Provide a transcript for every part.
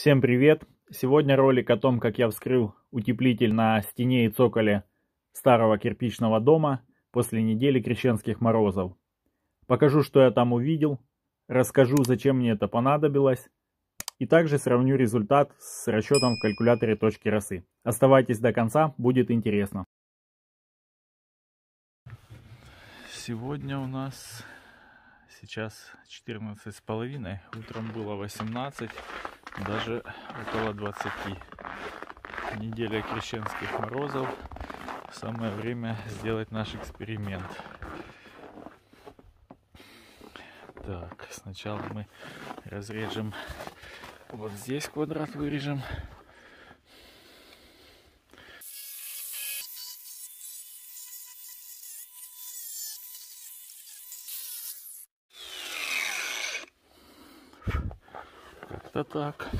Всем привет! Сегодня ролик о том, как я вскрыл утеплитель на стене и цоколе старого кирпичного дома после недели крещенских морозов. Покажу, что я там увидел, расскажу, зачем мне это понадобилось, и также сравню результат с расчетом в калькуляторе точки росы. Оставайтесь до конца, будет интересно. Сегодня у нас сейчас 14,5, утром было 18, даже около 20. Неделя крещенских морозов. Самое время сделать наш эксперимент. Так, сначала мы разрежем вот здесь, квадрат вырежем. Как-то так.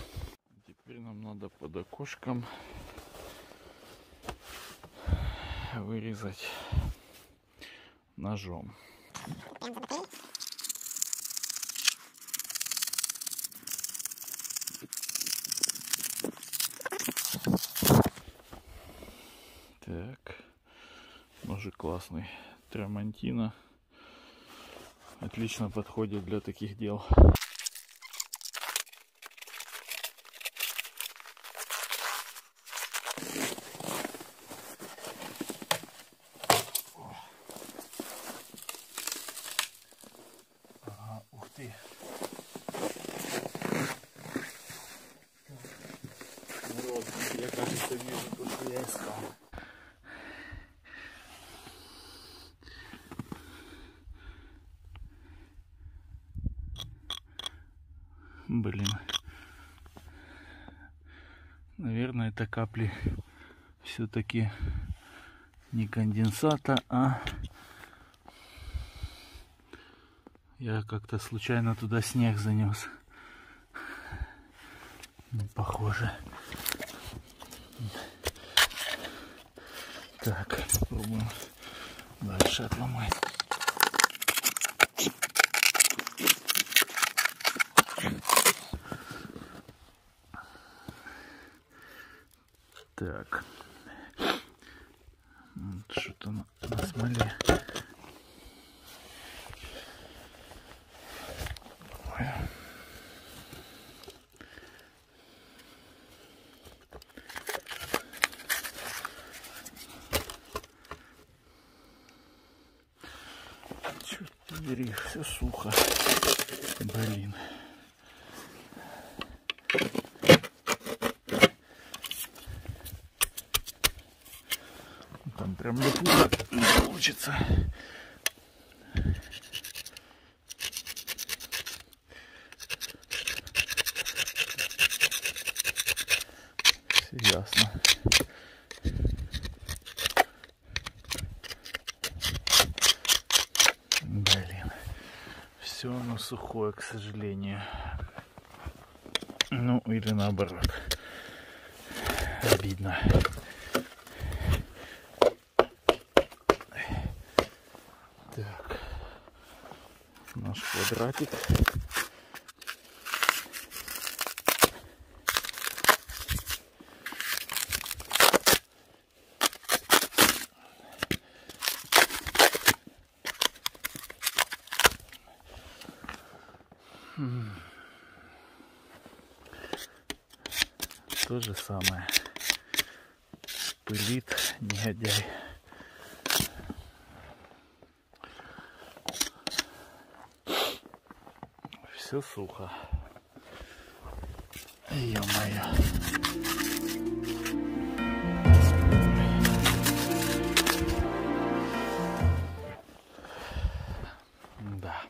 Теперь нам надо под окошком вырезать ножом. Так, ножик классный, Трамонтино, отлично подходит для таких дел. Ух ты! Народ, я, кажется, вижу то, что я искал. Блин. Наверное, это капли все-таки не конденсата, а я как-то случайно туда снег занес. Не похоже. Так, попробуем дальше отломать. Так, что-то на смоле. Черт побери, все сухо. Блин. Там прям липучка не получится. Все ясно. Блин. Все оно сухое, к сожалению. Ну, или наоборот. Обидно. Так, наш квадратик. То же самое. Пылит негодяй. Все сухо. Ё-моё. Да.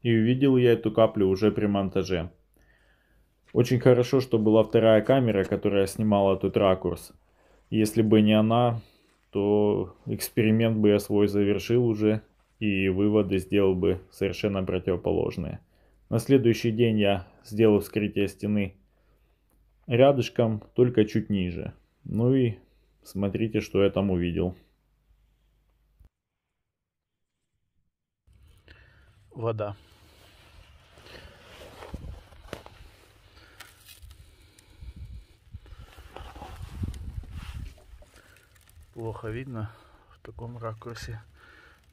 И увидел я эту каплю уже при монтаже. Очень хорошо, что была вторая камера, которая снимала тут ракурс. Если бы не она, то эксперимент бы я свой завершил уже, и выводы сделал бы совершенно противоположные. На следующий день я сделал вскрытие стены рядышком, только чуть ниже. Ну и смотрите, что я там увидел. Вода. Плохо видно в таком ракурсе.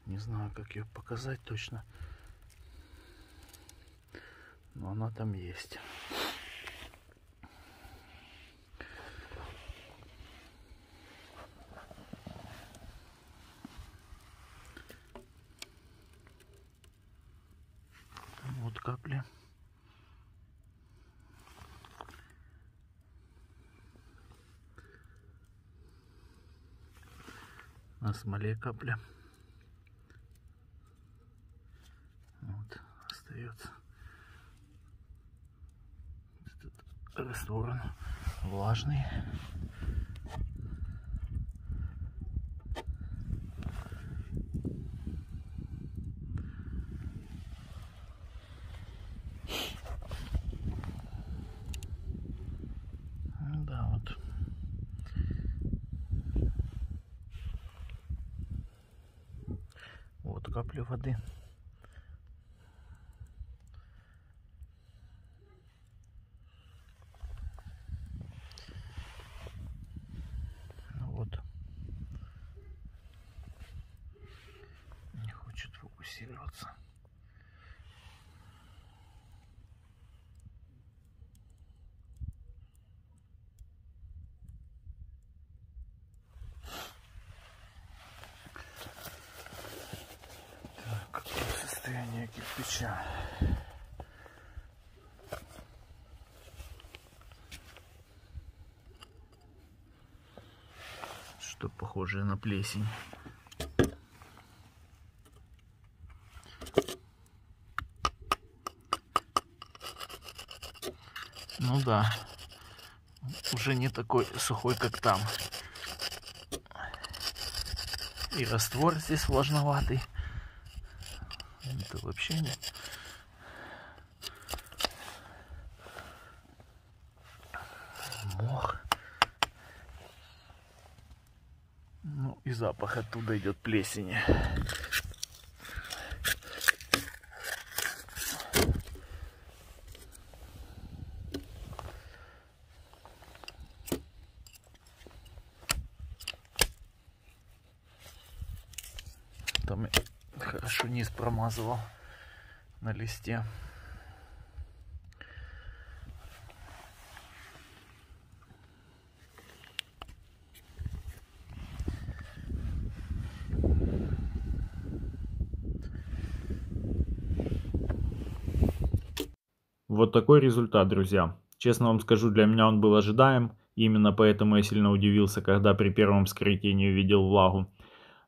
Не знаю, как ее показать точно. Но она там есть. Вот капли. На смоле капля. Вот, остается. Этот раствор влажный. Да, вот. Вот капли воды. Вот. Не хочет фокусироваться. Так, какое состояние кирпича? Что похожее на плесень. Ну да, уже не такой сухой, как там. И раствор здесь влажноватый. Это вообще не... Мох. Ну и запах оттуда идет плесени. Там хорошо низ промазывал на листе. Вот такой результат, друзья. Честно вам скажу, для меня он был ожидаем. Именно поэтому я сильно удивился, когда при первом вскрытии не увидел влагу.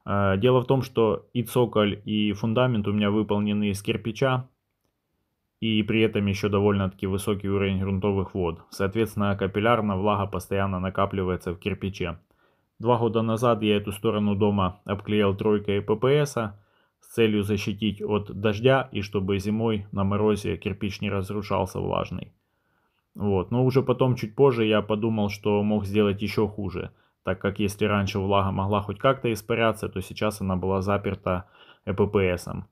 Дело в том, что и цоколь, и фундамент у меня выполнены из кирпича. И при этом еще довольно-таки высокий уровень грунтовых вод. Соответственно, капиллярно влага постоянно накапливается в кирпиче. 2 года назад я эту сторону дома обклеил тройкой ППС с целью защитить от дождя и чтобы зимой на морозе кирпич не разрушался влажный. Вот. Но уже потом, чуть позже, я подумал, что мог сделать еще хуже, так как если раньше влага могла хоть как-то испаряться, то сейчас она была заперта ППСом.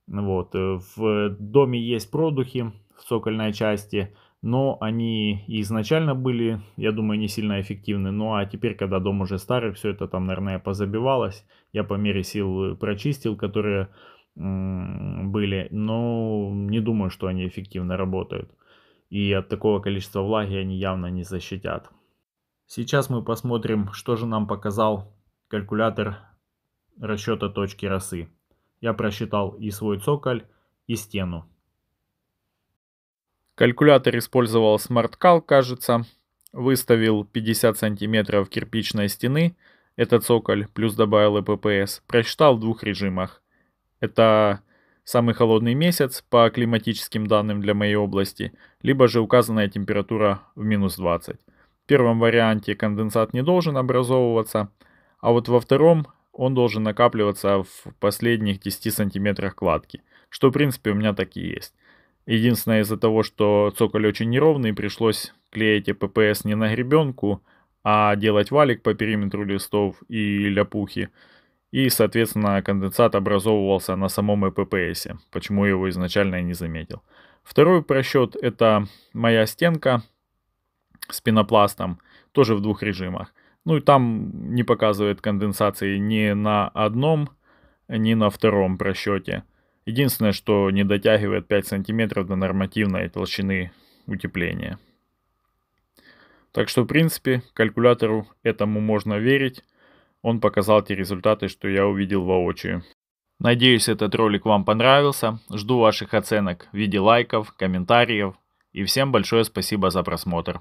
Вот. В доме есть продухи в цокольной части, но они изначально были, я думаю, не сильно эффективны. Ну а теперь, когда дом уже старый, все это там, наверное, позабивалось. Я по мере сил прочистил, которые были, но не думаю, что они эффективно работают. И от такого количества влаги они явно не защитят. Сейчас мы посмотрим, что же нам показал калькулятор расчета точки росы. Я просчитал и свой цоколь, и стену. Калькулятор использовал SmartCalc, кажется. Выставил 50 сантиметров кирпичной стены, это цоколь, плюс добавил ЭППС. Просчитал в 2 режимах. Это самый холодный месяц по климатическим данным для моей области, либо же указанная температура в -20. В первом варианте конденсат не должен образовываться, а вот во втором он должен накапливаться в последних 10 сантиметрах кладки, что в принципе у меня так и есть. Единственное, из-за того, что цоколь очень неровный, пришлось клеить ППС не на гребенку, а делать валик по периметру листов и ляпухи. И, соответственно, конденсат образовывался на самом ППС, почему я его изначально и не заметил. Второй просчет — это моя стенка с пенопластом, тоже в двух режимах. Ну и там не показывает конденсации ни на одном, ни на втором просчете. Единственное, что не дотягивает 5 сантиметров до нормативной толщины утепления. Так что, в принципе, калькулятору этому можно верить. Он показал те результаты, что я увидел воочию. Надеюсь, этот ролик вам понравился. Жду ваших оценок в виде лайков, комментариев. И всем большое спасибо за просмотр.